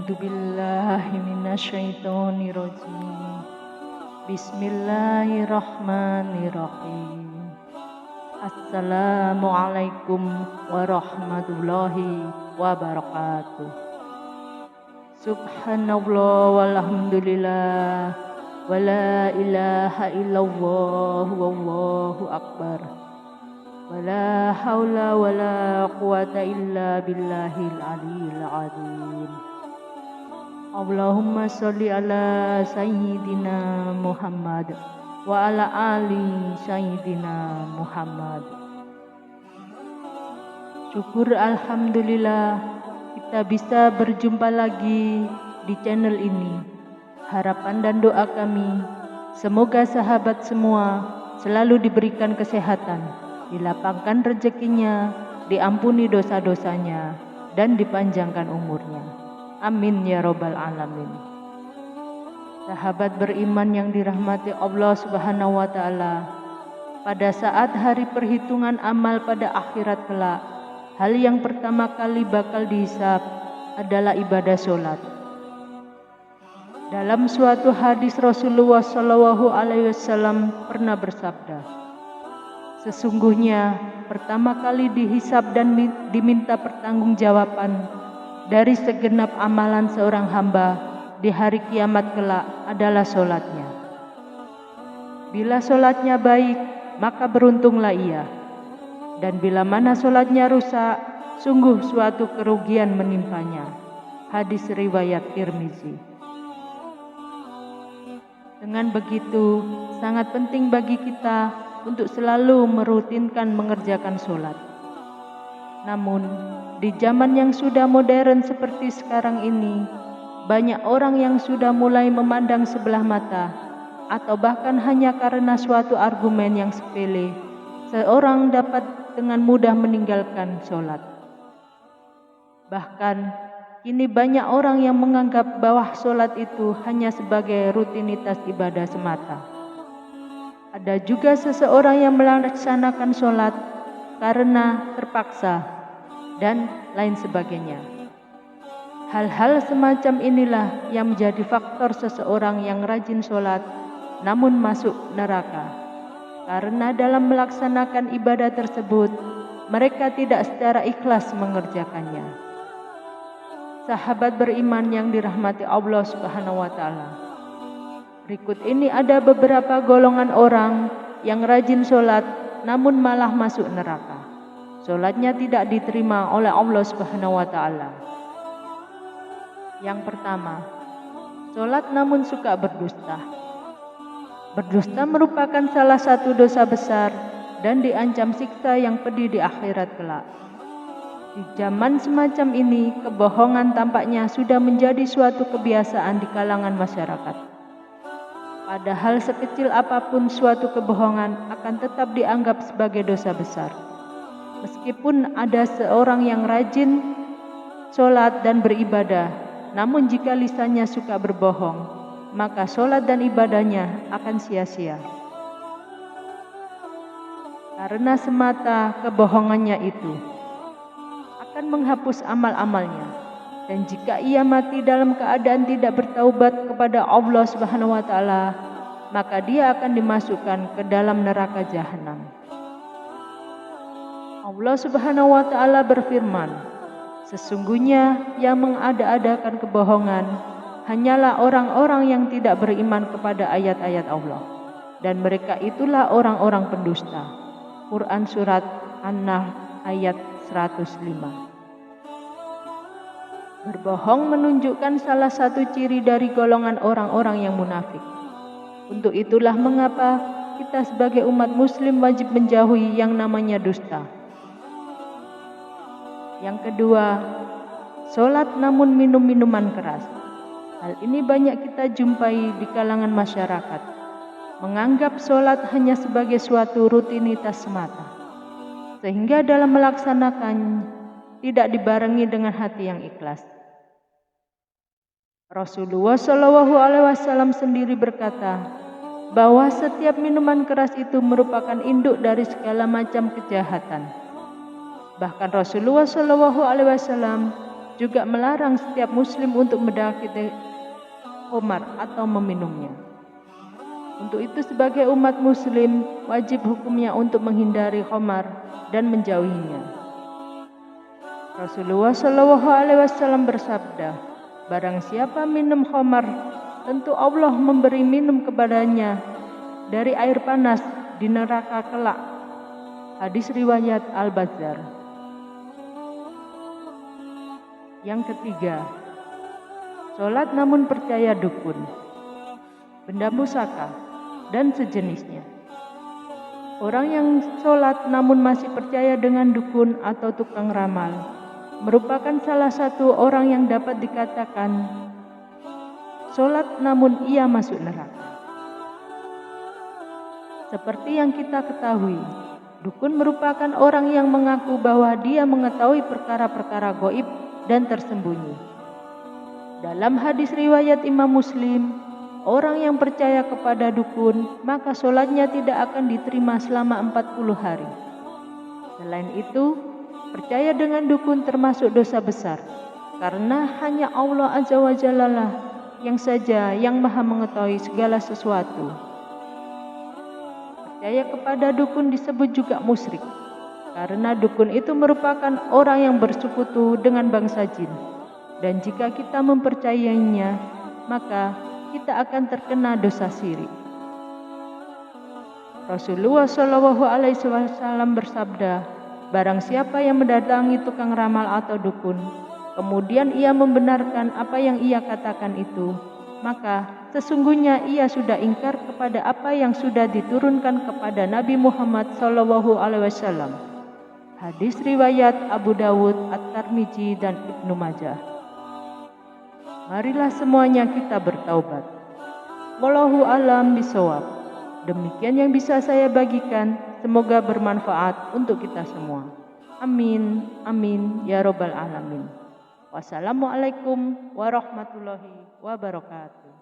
A'udzu billahi minasyaitonir rajim. Bismillahirrahmanirrahim. Assalamualaikum warahmatullahi wabarakatuh. Subhanallah walhamdulillah wa la ilaha illallah wallahu akbar. Wa la haula wa la quwata illa billahil aliyil azim. Allahumma sholli ala sayyidina Muhammad wa ala ali sayyidina Muhammad. Syukur alhamdulillah kita bisa berjumpa lagi di channel ini. Harapan dan doa kami semoga sahabat semua selalu diberikan kesehatan, dilapangkan rezekinya, diampuni dosa-dosanya, dan dipanjangkan umurnya. Amin ya robbal alamin. Sahabat beriman yang dirahmati Allah Subhanahu wa Ta'ala, pada saat hari perhitungan amal pada akhirat kelak, hal yang pertama kali bakal dihisab adalah ibadah sholat. Dalam suatu hadis Rasulullah SAW pernah bersabda, sesungguhnya pertama kali dihisab dan diminta pertanggungjawaban dari segenap amalan seorang hamba di hari kiamat kelak adalah sholatnya. Bila sholatnya baik, maka beruntunglah ia. Dan bila mana sholatnya rusak, sungguh suatu kerugian menimpanya. Hadis riwayat Tirmizi. Dengan begitu, sangat penting bagi kita untuk selalu merutinkan mengerjakan sholat. Namun, di zaman yang sudah modern seperti sekarang ini, banyak orang yang sudah mulai memandang sebelah mata, atau bahkan hanya karena suatu argumen yang sepele, seorang dapat dengan mudah meninggalkan sholat. Bahkan, kini banyak orang yang menganggap bahwa sholat itu hanya sebagai rutinitas ibadah semata. Ada juga seseorang yang melaksanakan sholat karena terpaksa, dan lain sebagainya. Hal-hal semacam inilah yang menjadi faktor seseorang yang rajin sholat namun masuk neraka. Karena dalam melaksanakan ibadah tersebut, mereka tidak secara ikhlas mengerjakannya. Sahabat beriman yang dirahmati Allah Subhanahu wa Ta'ala, berikut ini ada beberapa golongan orang yang rajin sholat namun malah masuk neraka. Sholatnya tidak diterima oleh Allah Subhanahu wa Ta'ala. Yang pertama, sholat namun suka berdusta. Berdusta merupakan salah satu dosa besar dan diancam siksa yang pedih di akhirat kelak. Di zaman semacam ini, kebohongan tampaknya sudah menjadi suatu kebiasaan di kalangan masyarakat. Padahal sekecil apapun suatu kebohongan akan tetap dianggap sebagai dosa besar. Meskipun ada seorang yang rajin sholat dan beribadah, namun jika lisannya suka berbohong, maka sholat dan ibadahnya akan sia-sia. Karena semata kebohongannya itu akan menghapus amal-amalnya. Dan jika ia mati dalam keadaan tidak bertaubat kepada Allah Subhanahu wa Ta'ala, maka dia akan dimasukkan ke dalam neraka jahanam. Allah Subhanahu wa Ta'ala berfirman, sesungguhnya yang mengada-adakan kebohongan hanyalah orang-orang yang tidak beriman kepada ayat-ayat Allah, dan mereka itulah orang-orang pendusta. Quran Surat An-Nahl ayat 105. Berbohong menunjukkan salah satu ciri dari golongan orang-orang yang munafik. Untuk itulah mengapa kita sebagai umat muslim wajib menjauhi yang namanya dusta. Yang kedua, sholat namun minum minuman keras. Hal ini banyak kita jumpai di kalangan masyarakat, menganggap sholat hanya sebagai suatu rutinitas semata, sehingga dalam melaksanakan tidak dibarengi dengan hati yang ikhlas. Rasulullah SAW sendiri berkata bahwa setiap minuman keras itu merupakan induk dari segala macam kejahatan. Bahkan Rasulullah SAW juga melarang setiap muslim untuk mendekati khamar atau meminumnya. Untuk itu sebagai umat muslim wajib hukumnya untuk menghindari khamar dan menjauhinya. Rasulullah SAW bersabda, barang siapa minum khamar, tentu Allah memberi minum kepadanya dari air panas di neraka kelak. Hadis riwayat Al-Bazzar. Yang ketiga, sholat namun percaya dukun, benda pusaka, dan sejenisnya. Orang yang sholat namun masih percaya dengan dukun atau tukang ramal merupakan salah satu orang yang dapat dikatakan sholat namun ia masuk neraka. Seperti yang kita ketahui, dukun merupakan orang yang mengaku bahwa dia mengetahui perkara-perkara gaib dan tersembunyi. Dalam hadis riwayat Imam Muslim, orang yang percaya kepada dukun, maka sholatnya tidak akan diterima selama 40 hari. Selain itu, percaya dengan dukun termasuk dosa besar, karena hanya Allah Azza wa Jalla lah yang maha mengetahui segala sesuatu. Percaya kepada dukun disebut juga musyrik, karena dukun itu merupakan orang yang bersekutu dengan bangsa jin. Dan jika kita mempercayainya, maka kita akan terkena dosa syirik. Rasulullah SAW bersabda, barang siapa yang mendatangi tukang ramal atau dukun, kemudian ia membenarkan apa yang ia katakan itu, maka sesungguhnya ia sudah ingkar kepada apa yang sudah diturunkan kepada Nabi Muhammad SAW. Hadis riwayat Abu Dawud, At-Tirmidzi, dan Ibnu Majah. Marilah semuanya kita bertaubat. Wallahu a'lam bishawab. Demikian yang bisa saya bagikan. Semoga bermanfaat untuk kita semua. Amin, amin, ya robbal alamin. Wassalamualaikum warahmatullahi wabarakatuh.